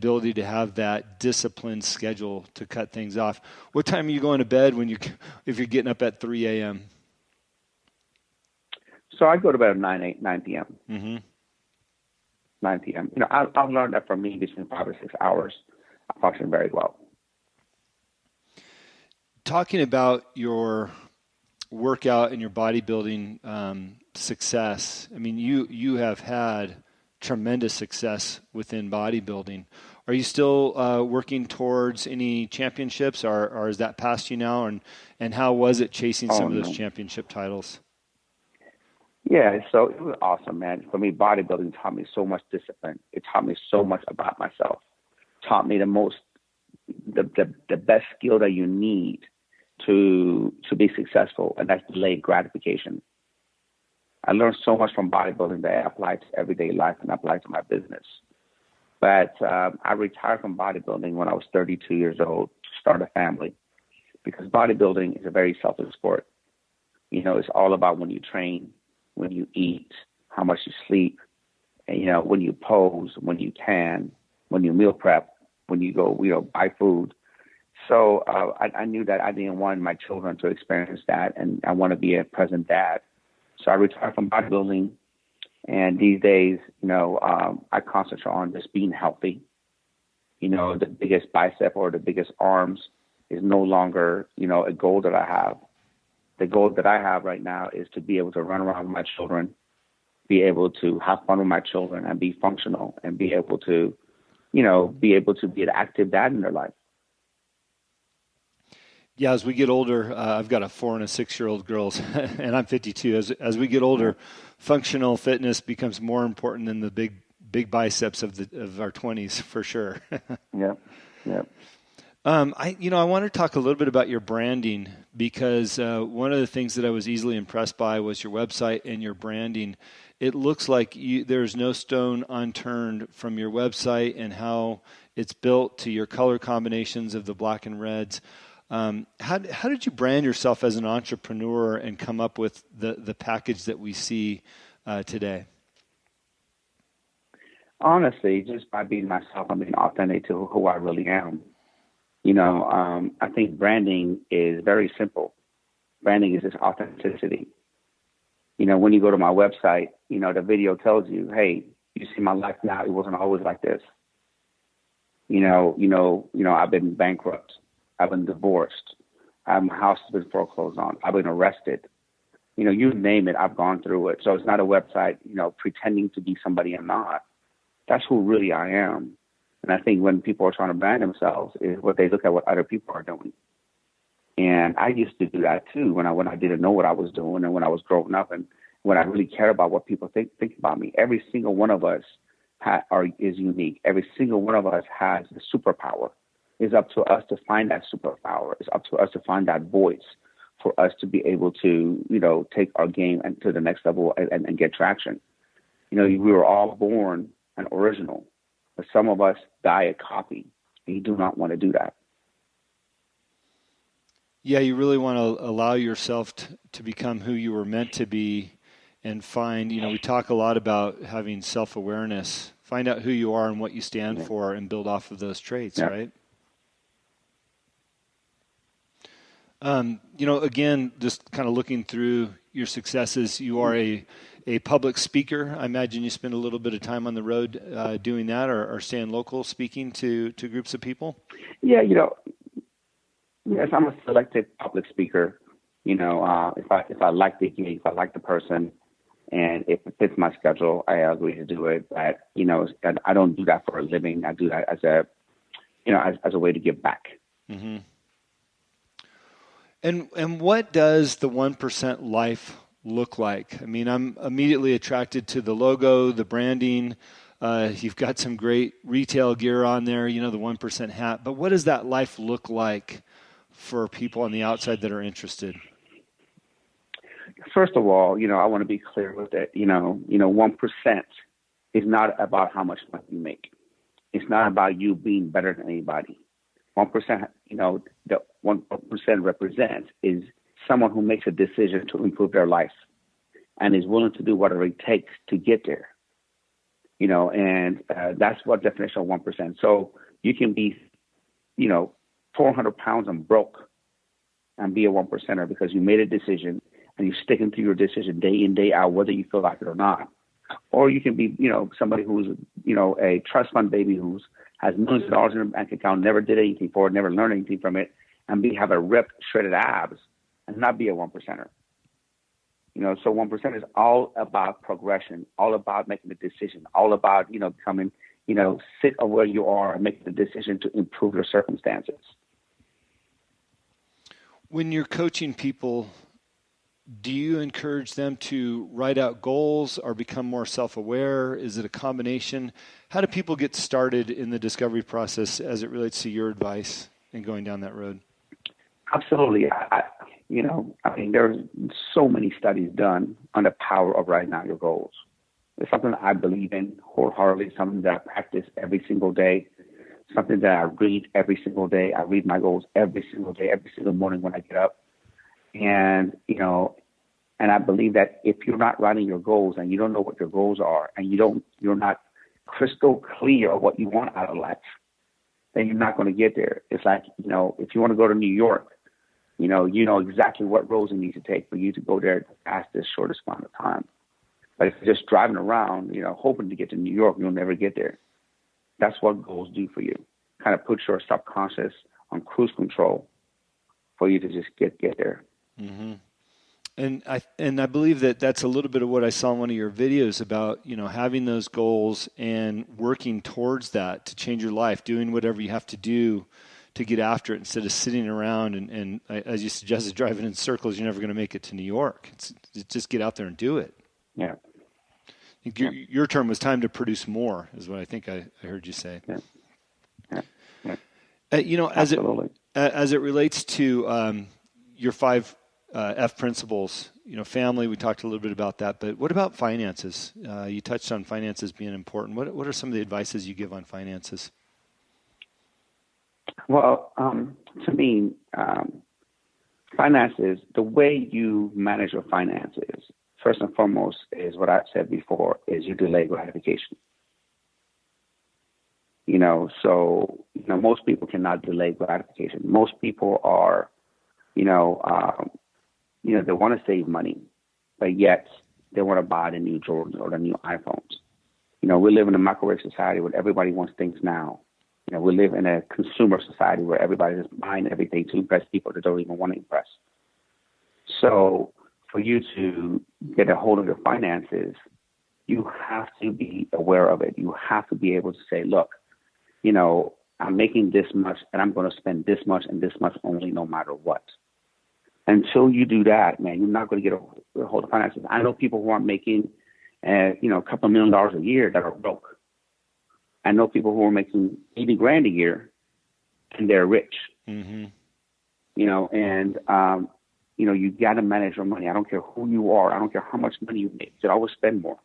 ability to have that disciplined schedule to cut things off. What time are you going to bed if you're getting up at 3 a.m.? So I go to bed at 9 p.m. Mm-hmm. 9 p.m. I've learned that for me, between 5 or 6 hours, I function very well. Talking about your workout and your bodybuilding success, I mean, you have had tremendous success within bodybuilding. Are you still working towards any championships, or is that past you now? And how was it chasing some of those championship titles? Yeah, so it was awesome, man. For me, bodybuilding taught me so much discipline. It taught me so much about myself. Taught me the best skill that you need to be successful, and that's delayed gratification. I learned so much from bodybuilding that I applied to everyday life and applied to my business. But I retired from bodybuilding when I was 32 years old to start a family, because bodybuilding is a very selfish sport. It's all about when you train, when you eat, how much you sleep, and, when you pose, when you tan, when you meal prep, when you go, buy food. So I knew that I didn't want my children to experience that, and I want to be a present dad. So I retired from bodybuilding, and these days, I concentrate on just being healthy. The biggest bicep or the biggest arms is no longer, a goal that I have. The goal that I have right now is to be able to run around with my children, be able to have fun with my children, and be functional, and be able to be an active dad in their life. Yeah, as we get older, I've got a 4 and a 6-year-old girls, and I'm 52. As we get older, functional fitness becomes more important than the big biceps of our 20s, for sure. Yeah. I want to talk a little bit about your branding, because one of the things that I was easily impressed by was your website and your branding. It looks like there's no stone unturned from your website and how it's built to your color combinations of the black and reds. How did you brand yourself as an entrepreneur and come up with the package that we see today? Honestly, just by being myself and being authentic to who I really am. I think branding is very simple. Branding is just authenticity. When you go to my website, the video tells you, hey, you see my life now. It wasn't always like this. I've been bankrupt. I've been divorced. My house has been foreclosed on. I've been arrested. You name it, I've gone through it. So it's not a website, pretending to be somebody I'm not. That's who really I am. And I think when people are trying to brand themselves is what they look at what other people are doing. And I used to do that too when I didn't know what I was doing, and when I was growing up, and when I really care about what people think about me. Every single one of us is unique. Every single one of us has a superpower. It's up to us to find that superpower. It's up to us to find that voice for us to be able to, take our game and to the next level and get traction. We were all born an original, but some of us die a copy, and you do not want to do that. Yeah, you really want to allow yourself to become who you were meant to be, and find, we talk a lot about having self-awareness, find out who you are and what you stand for, and build off of those traits, right? Again, just kind of looking through your successes, you are a public speaker. I imagine you spend a little bit of time on the road doing that, or staying local, speaking to groups of people. Yeah, yes, I'm a selected public speaker. If I like the gig, if I like the person, and if it fits my schedule, I agree to do it. But I don't do that for a living. I do that as a way to give back. Mm-hmm. And what does the 1% life look like? I mean, I'm immediately attracted to the logo, the branding. You've got some great retail gear on there, the 1% hat. But what does that life look like for people on the outside that are interested? First of all, I want to be clear with it. 1% is not about how much money you make. It's not about you being better than anybody. 1%, the 1% represents is someone who makes a decision to improve their life and is willing to do whatever it takes to get there. and that's what definition of 1%. So you can be, 400 pounds and broke and be a 1%er because you made a decision and you're sticking to your decision day in, day out, whether you feel like it or not. Or you can be, somebody who's, a trust fund baby who's has millions of dollars in their bank account, never did anything for it, never learned anything from it, and have a ripped, shredded abs and not be a 1%er. So 1% is all about progression, all about making a decision, all about, becoming, sit where you are and making the decision to improve your circumstances. When you're coaching people, do you encourage them to write out goals or become more self-aware? Is it a combination? How do people get started in the discovery process as it relates to your advice and going down that road? Absolutely. There's so many studies done on the power of writing out your goals. It's something that I believe in wholeheartedly, something that I practice every single day, something that I read every single day. I read my goals every single day, every single morning when I get up. And, and I believe that if you're not writing your goals and you don't know what your goals are and you're not crystal clear of what you want out of life, then you're not going to get there. It's like, if you want to go to New York, you know exactly what roads you need to take for you to go there in the fastest, shortest amount of time. But if you're just driving around, hoping to get to New York, you'll never get there. That's what goals do for you. Kind of put your subconscious on cruise control for you to just get there. Mm-hmm. And I believe that that's a little bit of what I saw in one of your videos about, having those goals and working towards that to change your life, doing whatever you have to do to get after it instead of sitting around and as you suggested, driving in circles. You're never going to make it to New York. It's just get out there and do it. Yeah. Your term was time to produce more is what I think I heard you say. Yeah. Absolutely. As it relates to your 5 F principles, family, we talked a little bit about that, but what about finances? You touched on finances being important. What are some of the advices you give on finances? Well, to me, finances, the way you manage your finances, first and foremost, is what I've said before, is you delay gratification. So most people cannot delay gratification. Most people are, they want to save money, but yet they want to buy the new Jordans or the new iPhones. We live in a microwave society where everybody wants things now. We live in a consumer society where everybody's just buying everything to impress people that don't even want to impress. So for you to get a hold of your finances, you have to be aware of it. You have to be able to say, look, I'm making this much and I'm going to spend this much and this much only no matter what. Until you do that, man, you're not going to get a hold of finances. I know people who are making, a couple of $1 million a year that are broke. I know people who are making $80,000 a year and they're rich. Mm-hmm. You got to manage your money. I don't care who you are. I don't care how much money you make. You should always spend more.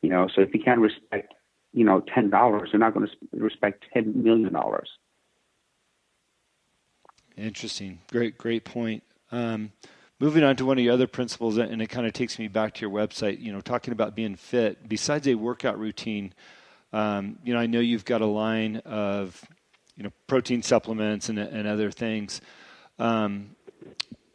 So if you can't respect, $10, you're not going to respect $10 million. Interesting. Great point. Moving on to one of your other principles, and it kind of takes me back to your website, talking about being fit. Besides a workout routine, I know you've got a line of, protein supplements and other things.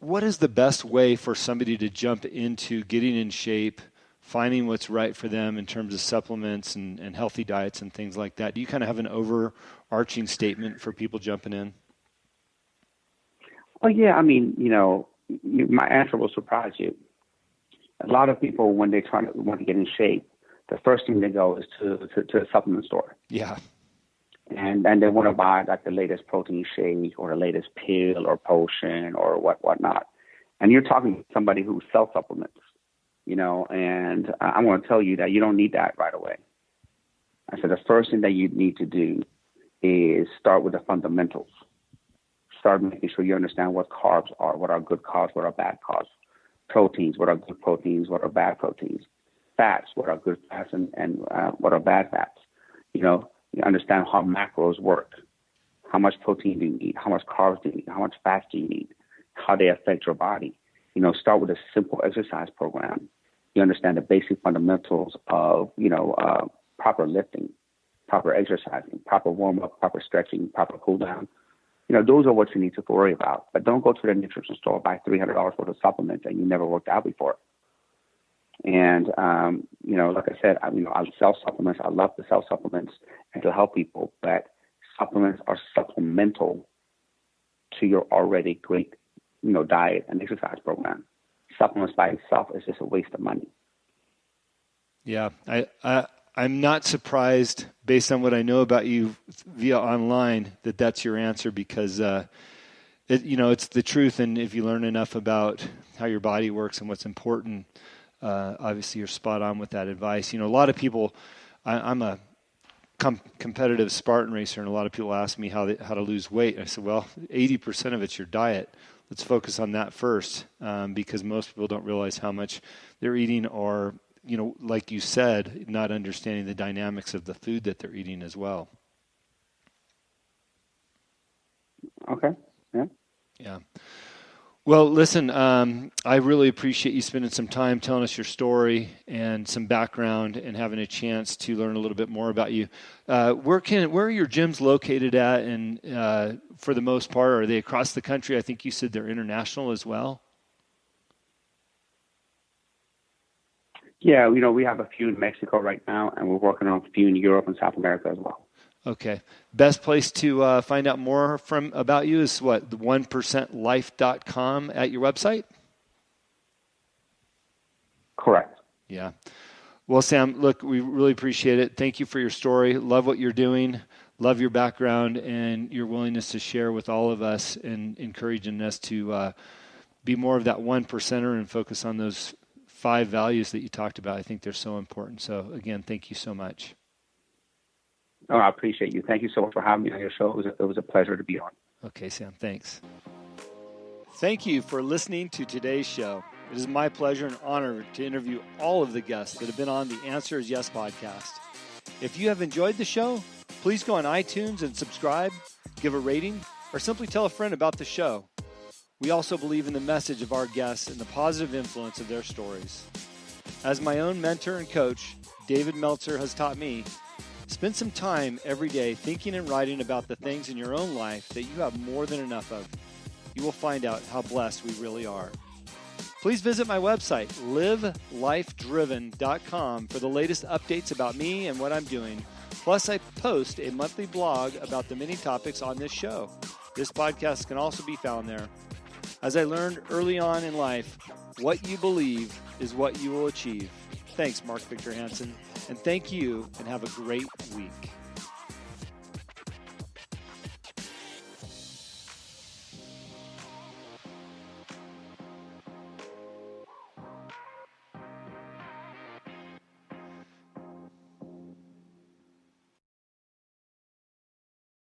What is the best way for somebody to jump into getting in shape, finding what's right for them in terms of supplements and healthy diets and things like that? Do you kind of have an overarching statement for people jumping in? Well, yeah. My answer will surprise you. A lot of people, when they want to get in shape, the first thing they go is to a supplement store. Yeah. And they want to buy like the latest protein shake or the latest pill or potion or whatnot. And you're talking to somebody who sells supplements, and I want to tell you that you don't need that right away. I said the first thing that you need to do is start with the fundamentals. Start making sure you understand what carbs are, what are good carbs, what are bad carbs, proteins, what are good proteins, what are bad proteins, fats, what are good fats and what are bad fats. You understand how macros work. How much protein do you need? How much carbs do you need? How much fats do you need? How they affect your body. Start with a simple exercise program. You understand the basic fundamentals of, proper lifting, proper exercising, proper warm-up, proper stretching, proper cool-down. You know, those are what you need to worry about. But don't go to the nutrition store, buy $300 worth of supplements, and you never worked out before. And, you know, like I said, I sell supplements. I love to sell supplements and to help people, but supplements are supplemental to your already great, you know, diet and exercise program. Supplements by itself is just a waste of money. Yeah, I'm not surprised, based on what I know about you via online, that that's your answer, because it's the truth. And if you learn enough about how your body works and what's important, obviously you're spot on with that advice. You know, a lot of people, I'm a competitive Spartan racer, and a lot of people ask me how to lose weight. I said, well, 80% of it's your diet. Let's focus on that first, because most people don't realize how much they're eating, or, you know, like you said, not understanding the dynamics of the food that they're eating as well. Okay. Yeah. Yeah. Well, listen, I really appreciate you spending some time telling us your story and some background and having a chance to learn a little bit more about you. Where are your gyms located at? And for the most part, are they across the country? I think you said they're international as well. Yeah, you know, we have a few in Mexico right now, and we're working on a few in Europe and South America as well. Okay. Best place to find out more about you is what? The 1%life.com at your website? Correct. Yeah. Well, Sam, look, we really appreciate it. Thank you for your story. Love what you're doing. Love your background and your willingness to share with all of us, and encouraging us to be more of that 1%er and focus on those 5 values that you talked about. I think they're so important. So again, thank you so much. Oh, I appreciate you. Thank you so much for having me on your show. It was a pleasure to be on. Okay, Sam, thanks. Thank you for listening to today's show. It is my pleasure and honor to interview all of the guests that have been on the Answer is Yes podcast. If you have enjoyed the show, please go on iTunes and subscribe, give a rating, or simply tell a friend about the show. We also believe in the message of our guests and the positive influence of their stories. As my own mentor and coach, David Meltzer, has taught me, spend some time every day thinking and writing about the things in your own life that you have more than enough of. You will find out how blessed we really are. Please visit my website, livelifedriven.com, for the latest updates about me and what I'm doing. Plus, I post a monthly blog about the many topics on this show. This podcast can also be found there. As I learned early on in life, what you believe is what you will achieve. Thanks, Mark Victor Hansen, and thank you, and have a great week.